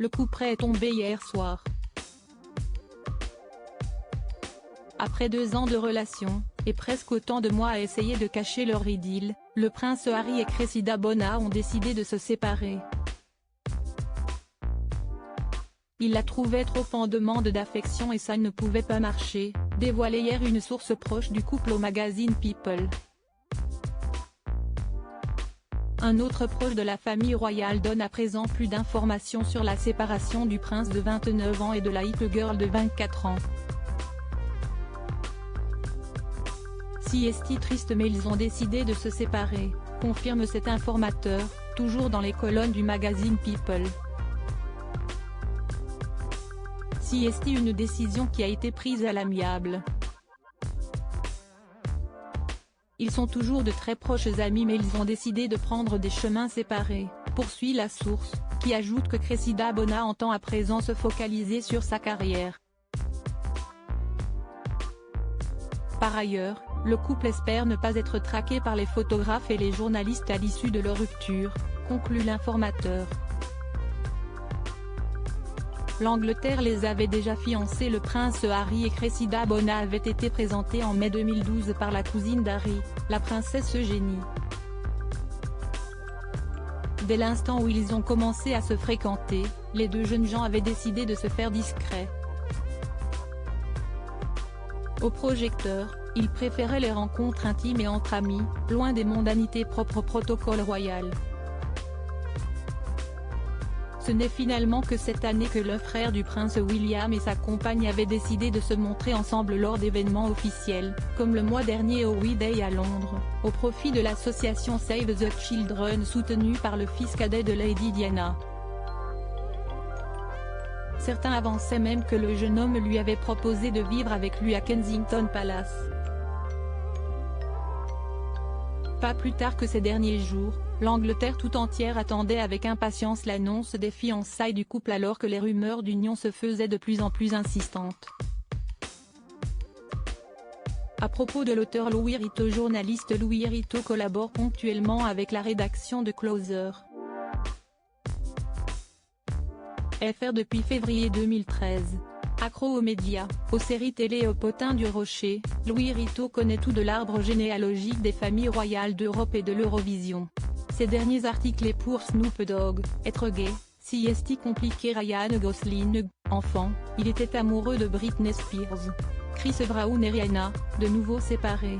Le coup près est tombé hier soir. Après 2 ans de relation, et presque autant de mois à essayer de cacher leur idylle, le prince Harry et Cressida Bona ont décidé de se séparer. Il la trouvait trop en demande d'affection et ça ne pouvait pas marcher, dévoilait hier une source proche du couple au magazine People. Un autre proche de la famille royale donne à présent plus d'informations sur la séparation du prince de 29 ans et de la hit-girl de 24 ans. Si est triste mais ils ont décidé de se séparer, confirme cet informateur, toujours dans les colonnes du magazine People. Si est une décision qui a été prise à l'amiable. Ils sont toujours de très proches amis mais ils ont décidé de prendre des chemins séparés, poursuit la source, qui ajoute que Cressida Bona entend à présent se focaliser sur sa carrière. Par ailleurs, le couple espère ne pas être traqué par les photographes et les journalistes à l'issue de leur rupture, conclut l'informateur. L'Angleterre les avait déjà fiancés. Le prince Harry et Cressida Bona avaient été présentés en mai 2012 par la cousine d'Harry, la princesse Eugénie. Dès l'instant où ils ont commencé à se fréquenter, les deux jeunes gens avaient décidé de se faire discrets. Au projecteur, ils préféraient les rencontres intimes et entre amis, loin des mondanités propres au protocole royal. Ce n'est finalement que cette année que le frère du prince William et sa compagne avaient décidé de se montrer ensemble lors d'événements officiels, comme le mois dernier au We Day à Londres, au profit de l'association Save the Children soutenue par le fils cadet de Lady Diana. Certains avançaient même que le jeune homme lui avait proposé de vivre avec lui à Kensington Palace. Pas plus tard que ces derniers jours, l'Angleterre tout entière attendait avec impatience l'annonce des fiançailles du couple alors que les rumeurs d'union se faisaient de plus en plus insistantes. À propos de l'auteur Louis Rito, journaliste Louis Rito collabore ponctuellement avec la rédaction de Closer FR depuis février 2013. Accro aux médias, aux séries télé et aux potins du Rocher, Louis Rito connaît tout de l'arbre généalogique des familles royales d'Europe et de l'Eurovision. Ses derniers articles est pour Snoop Dogg, être gay, si est compliqué. Ryan Gosling, enfant, il était amoureux de Britney Spears. Chris Brown et Rihanna, de nouveau séparés.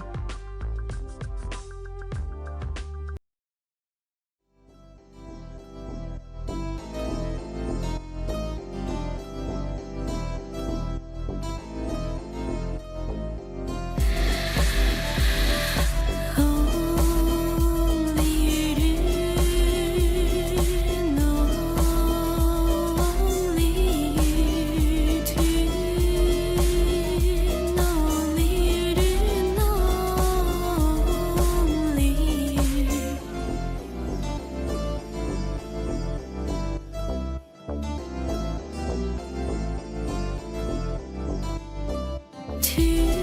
To